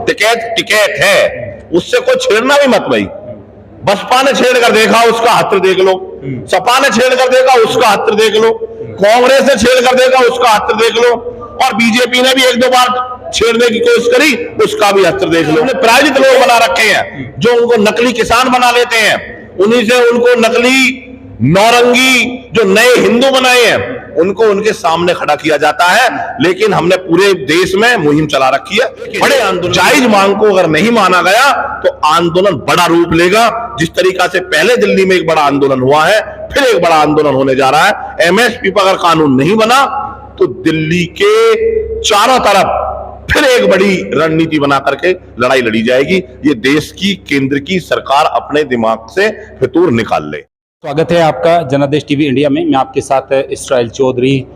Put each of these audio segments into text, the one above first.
टिकैत टिकैत है, उससे कोई छेड़ना भी मत भाई। बसपा ने छेड़ कर देखा, उसका हत्र देख लो। सपा ने छेड़ कर देखा, उसका हत्र देख लो। कांग्रेस ने छेड़ कर देखा, उसका हत्र देख लो। और बीजेपी ने भी एक दो बार छेड़ने की कोशिश करी, उसका भी हत्र देख लो। प्रायोजित लोग बना रखे हैं जो उनको नकली किसान बना लेते हैं, उन्हीं से उनको नकली नौरंगी जो नए हिंदू बनाए हैं उनको उनके सामने खड़ा किया जाता है। लेकिन हमने पूरे देश में मुहिम चला रखी है। बड़े आंदोलन, जायज मांग को अगर नहीं माना गया तो आंदोलन बड़ा रूप लेगा। जिस तरीका से पहले दिल्ली में एक बड़ा आंदोलन हुआ है, फिर एक बड़ा आंदोलन होने जा रहा है। एमएसपी पर अगर कानून नहीं बना तो दिल्ली के चारों तरफ फिर एक बड़ी रणनीति बना करके लड़ाई लड़ी जाएगी। ये देश की केंद्र की सरकार अपने दिमाग से फितूर निकाल ले। स्वागत है आपका जनादेश टीवी इंडिया में। मैं आपके साथ इसराइल चौधरी।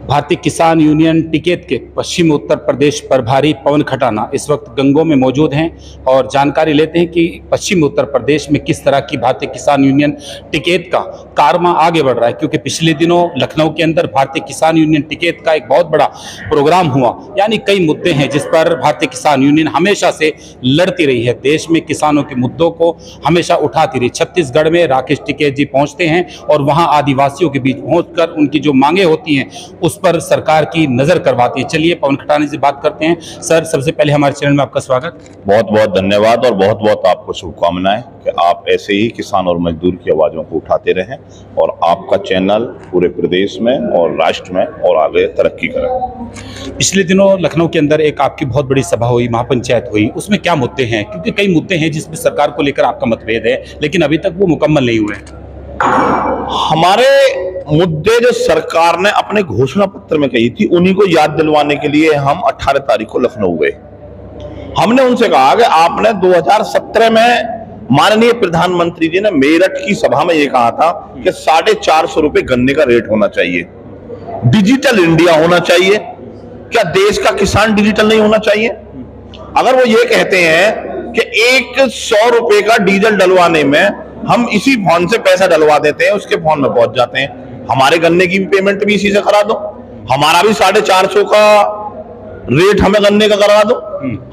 भारतीय किसान यूनियन टिकैत के पश्चिम उत्तर प्रदेश प्रभारी पवन खटाना इस वक्त गंगों में मौजूद हैं और जानकारी लेते हैं कि पश्चिम उत्तर प्रदेश में किस तरह की भारतीय किसान यूनियन टिकैत का कारवा आगे बढ़ रहा है। क्योंकि पिछले दिनों लखनऊ के अंदर भारतीय किसान यूनियन टिकैत का एक बहुत बड़ा प्रोग्राम हुआ, यानी कई मुद्दे हैं जिस पर भारतीय किसान यूनियन हमेशा से लड़ती रही है। देश में किसानों के मुद्दों को हमेशा उठाती रही। छत्तीसगढ़ में राकेश टिकैत जी पहुंचते हैं और वहां आदिवासियों के बीच पहुंचकर उनकी जो मांगे होती हैं उस पर सरकार की नजर करवाती है। चलिए पवन खटाना से बात करते हैं। सर, सबसे पहले हमारे चैनल में आपका स्वागत। बहुत बहुत धन्यवाद और बहुत बहुत आपको शुभकामनाएं कि आप ऐसे ही किसान और मजदूर की आवाजों को उठाते रहें और आपका चैनल पूरे प्रदेश में और राष्ट्र में और आगे तरक्की करे। पिछले दिनों लखनऊ के अंदर एक आपकी बहुत बड़ी सभा हुई, महापंचायत हुई, उसमें क्या मुद्दे हैं? क्योंकि कई मुद्दे हैं जिसमें सरकार को लेकर आपका मतभेद है, लेकिन अभी तक वो मुकम्मल नहीं हुए। हमारे मुद्दे जो सरकार ने अपने घोषणा पत्र में कही थी उन्हीं को याद दिलवाने के लिए हम 18 तारीख को लखनऊ गए। हमने उनसे कहा कि आपने 2017 में माननीय प्रधानमंत्री जी ने मेरठ की सभा में यह कहा था कि 450 रुपए गन्ने का रेट होना चाहिए, डिजिटल इंडिया होना चाहिए। क्या देश का किसान डिजिटल नहीं होना चाहिए? अगर वो ये कहते हैं कि 100 रुपए का डीजल डलवाने में हम इसी फोन से पैसा डलवा देते हैं, उसके फोन में पहुंच जाते हैं, हमारे गन्ने की भी पेमेंट भी इसी से करा दो, हमारा भी 450 का रेट हमें गन्ने का करवा दो।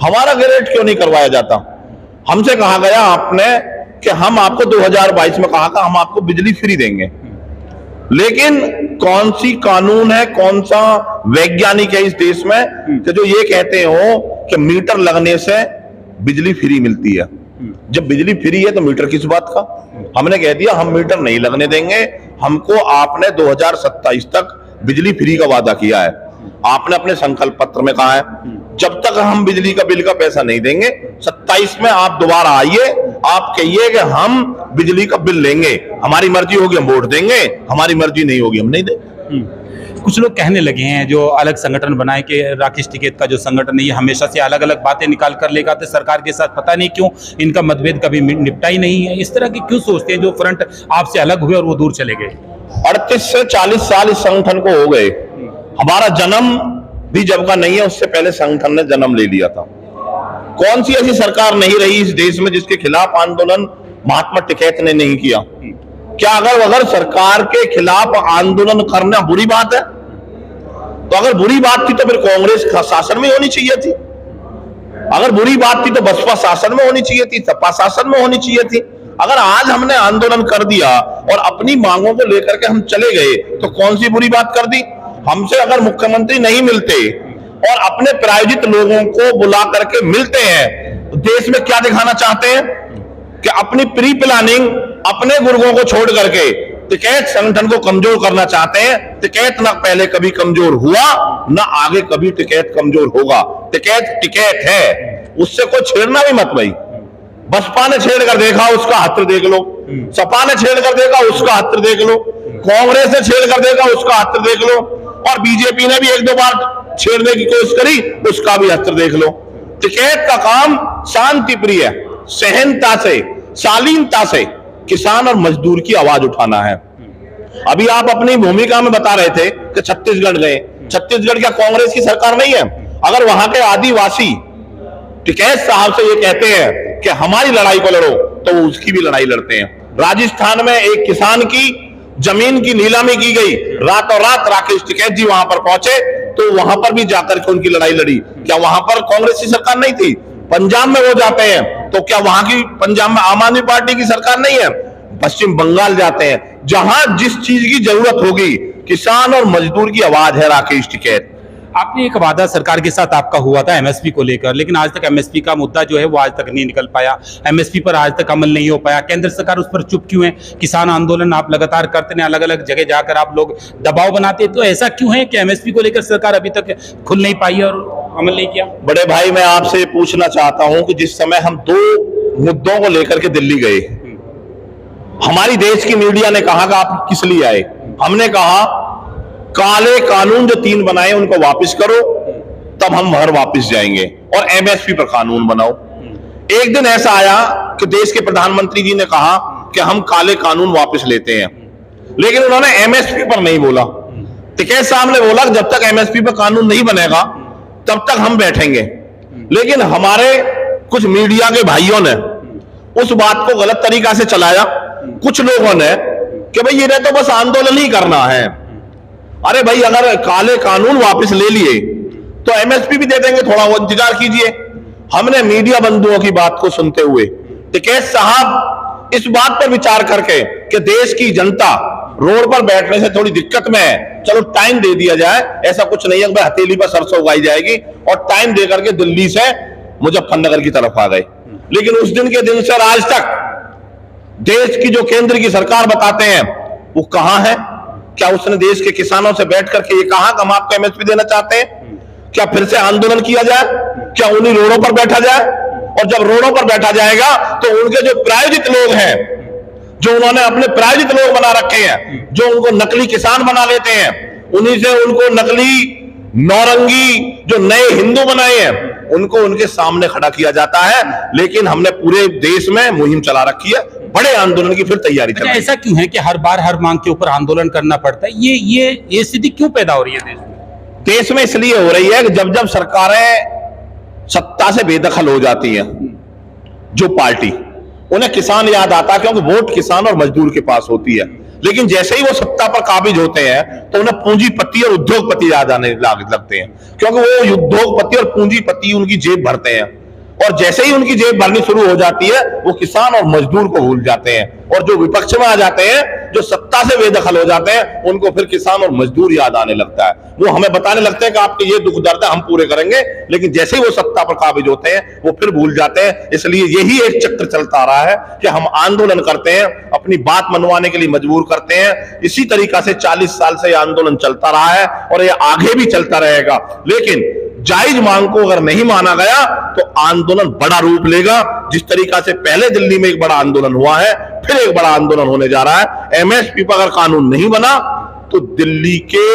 हमारा रेट क्यों नहीं करवाया जाता? हमसे कहा गया आपने कि हम आपको 2022 में कहा था हम आपको बिजली फ्री देंगे, लेकिन कौन सी कानून है, कौन सा वैज्ञानिक है इस देश में कि जो ये कहते हो कि मीटर लगने से बिजली फ्री मिलती है? जब बिजली फ्री है तो मीटर किस बात का? हमने कह दिया हम मीटर नहीं लगने देंगे। हमको आपने 2027 तक बिजली फ्री का वादा किया है, आपने अपने संकल्प पत्र में कहा है जब तक हम बिजली का बिल का पैसा नहीं देंगे 27 में आप दोबारा आइए, आप कहिए कि हम बिजली का बिल लेंगे, हमारी मर्जी होगी हम वोट देंगे, हमारी मर्जी नहीं होगी हम नहीं देंगे। कुछ लोग कहने लगे हैं जो अलग संगठन बनाए कि राकेश टिकैत का जो संगठन है ये हमेशा से अलग अलग बातें निकाल कर लेकर आते सरकार के साथ, पता नहीं क्यों इनका मतभेद कभी निपटा ही नहीं है। इस तरह की क्यों सोचते हैं जो फ्रंट आपसे अलग हुए और वो दूर चले गए? 38 से 40 साल इस संगठन को हो गए। हमारा जन्म भी जब का नहीं है, उससे पहले संगठन ने जन्म ले लिया था। कौन सी ऐसी सरकार नहीं रही इस देश में जिसके खिलाफ आंदोलन महात्मा टिकैत ने नहीं किया? क्या अगर सरकार के खिलाफ आंदोलन करना बुरी बात है? तो अगर बुरी बात थी तो फिर कांग्रेस शासन में होनी चाहिए थी, अगर बुरी बात थी तो बसपा शासन में होनी चाहिए थी, सपा शासन में होनी चाहिए थी। अगर आज हमने आंदोलन कर दिया और अपनी मांगों को लेकर के हम चले गए तो कौन सी बुरी बात कर दी? हमसे अगर मुख्यमंत्री नहीं मिलते और अपने प्रायोजित लोगों को बुला करके मिलते हैं तो देश में क्या दिखाना चाहते हैं कि अपनी प्री प्लानिंग अपने गुर्गों को छोड़ करके टिकैत संगठन को कमजोर करना चाहते हैं। टिकैत ना पहले कभी कमजोर हुआ, ना आगे कभी टिकैत कमजोर होगा। टिकैत टिकैत है, उससे कोई छेड़ना भी मत भाई। बसपा ने छेड़ कर देखा, उसका हत्र देख लो। सपा ने छेड़ कर देखा, उसका हत्र देख लो। कांग्रेस ने छेड़ कर देखा, उसका हत्र देख लो। और बीजेपी ने भी एक दो बार छेड़ने की कोशिश करी, उसका भी हत्र देख लो। टिकैत का काम शांति प्रिय, सहनता से, शालीनता से किसान और मजदूर की आवाज उठाना है। अभी आप अपनी भूमिका में बता रहे थे कि छत्तीसगढ़ गए। छत्तीसगढ़ क्या कांग्रेस की सरकार नहीं है? अगर वहां के आदिवासी टिकैत साहब से ये कहते हैं कि हमारी लड़ाई को लड़ो तो वो उसकी भी लड़ाई लड़ते हैं। राजस्थान में एक किसान की जमीन की नीलामी की गई, रातों रात राकेश टिकैत जी वहां पर पहुंचे तो वहां पर भी जाकर के उनकी लड़ाई लड़ी। क्या वहां पर कांग्रेस की सरकार नहीं थी? पंजाब में वो जाते हैं तो क्या वहां की पंजाब में आम आदमी पार्टी की सरकार नहीं है? पश्चिम बंगाल जाते हैं, जहां जिस चीज की जरूरत होगी, किसान और मजदूर की आवाज है राकेश टिकैत। आपने एक वादा सरकार के साथ आपका हुआ था एमएसपी को लेकर, लेकिन आज तक एमएसपी का मुद्दा जो है वो आज तक नहीं निकल पाया। एमएसपी पर आज तक अमल नहीं हो पाया। केंद्र सरकार उस पर चुप क्यों है? किसान आंदोलन आप लगातार करते हैं, अलग अलग जगह जाकर आप लोग दबाव बनाते हैं, तो ऐसा क्यों है कि एमएसपी को लेकर सरकार अभी तक खुल नहीं पाई और अमल नहीं किया? बड़े भाई, मैं आपसे पूछना चाहता हूं कि जिस समय हम 2 मुद्दों को लेकर के दिल्ली गए, हमारी देश की मीडिया ने कहा कि आप किस लिए आए? हमने कहा काले कानून जो 3 बनाए उनको वापस करो, तब हम घर वापस जाएंगे, और एमएसपी पर कानून बनाओ। एक दिन ऐसा आया कि देश के प्रधानमंत्री जी ने कहा कि हम काले कानून वापस लेते हैं, लेकिन उन्होंने एमएसपी पर नहीं बोला। टिकैत साहब ने बोला जब तक एमएसपी पर कानून नहीं बनेगा तब तक हम बैठेंगे। लेकिन हमारे कुछ मीडिया के भाइयों ने उस बात को गलत तरीका से चलाया। कुछ लोगों ने कि भाई ये तो बस आंदोलन ही करना है। अरे भाई, अगर काले कानून वापस ले लिए तो एमएसपी भी दे देंगे, थोड़ा वो इंतजार कीजिए। हमने मीडिया बंधुओं की बात को सुनते हुए टिकैत साहब इस बात पर विचार करके कि देश की जनता रोड पर बैठने से थोड़ी दिक्कत में है, चलो टाइम दे दिया जाए, ऐसा कुछ नहीं है, हथेली पर सरसों उगाई जाएगी, और टाइम दे करके दिल्ली से मुजफ्फरनगर की तरफ आ गए। लेकिन उस दिन के दिन से आज तक देश की जो केंद्र की सरकार बताते हैं वो कहां है? क्या उसने देश के किसानों से बैठ करके ये कहा कि हम आपको एमएसपी देना चाहते हैं? क्या फिर से आंदोलन किया जाए? क्या उन्हीं रोडों पर बैठा जाए? और जब रोडों पर बैठा जाएगा तो उनके जो प्रायोजित लोग हैं, जो उन्होंने अपने प्रायोजित लोग बना रखे हैं, जो उनको नकली किसान बना लेते हैं, उन्हीं से उनको नकली नौरंगी जो नए हिंदू बनाए हैं, उनको उनके सामने खड़ा किया जाता है। लेकिन हमने पूरे देश में मुहिम चला रखी है, बड़े आंदोलन की फिर तैयारी चल रही है। ऐसा क्यों है कि हर बार हर मांग के ऊपर आंदोलन करना पड़ता है? ये स्थिति क्यों पैदा हो रही है देश में? इसलिए हो रही है कि जब जब सरकारें सत्ता से बेदखल हो जाती हैं, जो पार्टी, उन्हें किसान याद आता है, क्योंकि वोट किसान और मजदूर के पास होती है। लेकिन जैसे ही वो सत्ता पर काबिज होते हैं तो उन्हें पूंजीपति और उद्योगपति याद आने लगते हैं, क्योंकि वो उद्योगपति और पूंजीपति उनकी जेब भरते हैं, और जैसे ही उनकी जेब भरनी शुरू हो जाती है वो किसान और मजदूर को भूल जाते हैं, और जो विपक्ष में आ जाते हैं, जो सत्ता से बेदखल हो जाते हैं, उनको फिर किसान और मजदूर याद आने लगता है। वो हमें बताने लगते हैं कि आपके ये दुख दर्द है, हम पूरे करेंगे, लेकिन जैसे ही वो सत्ता पर काबिज होते हैं वो फिर भूल जाते हैं। इसलिए यही एक चक्र चलता आ रहा है कि हम आंदोलन करते हैं, अपनी बात मनवाने के लिए मजबूर करते हैं। इसी तरीका से 40 साल से यह आंदोलन चलता रहा है और ये आगे भी चलता रहेगा। लेकिन जायज मांग को अगर नहीं माना गया तो आंदोलन बड़ा रूप लेगा। जिस तरीका से पहले दिल्ली में एक बड़ा आंदोलन हुआ है, फिर एक बड़ा आंदोलन होने जा रहा है। एमएसपी पर अगर कानून नहीं बना तो दिल्ली के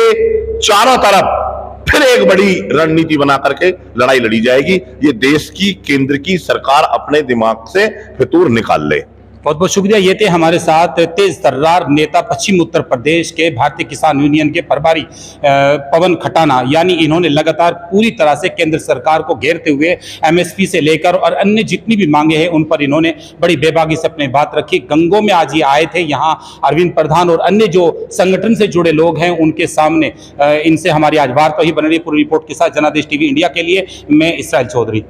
चारों तरफ फिर एक बड़ी रणनीति बना करके लड़ाई लड़ी जाएगी। ये देश की केंद्र की सरकार अपने दिमाग से फितूर निकाल ले। बहुत बहुत शुक्रिया। ये थे हमारे साथ तेज तर्रार नेता पश्चिम उत्तर प्रदेश के भारतीय किसान यूनियन के प्रभारी पवन खटाना। यानी इन्होंने लगातार पूरी तरह से केंद्र सरकार को घेरते हुए एमएसपी से लेकर और अन्य जितनी भी मांगे हैं उन पर इन्होंने बड़ी बेबाकी से अपनी बात रखी। गंगों में आज ये आए थे, यहाँ अरविंद प्रधान और अन्य जो संगठन से जुड़े लोग हैं उनके सामने इनसे हमारी आज वार्ता ही बन रही। पूरी रिपोर्ट के साथ जनादेश टीवी इंडिया के लिए मैं इसराइल चौधरी।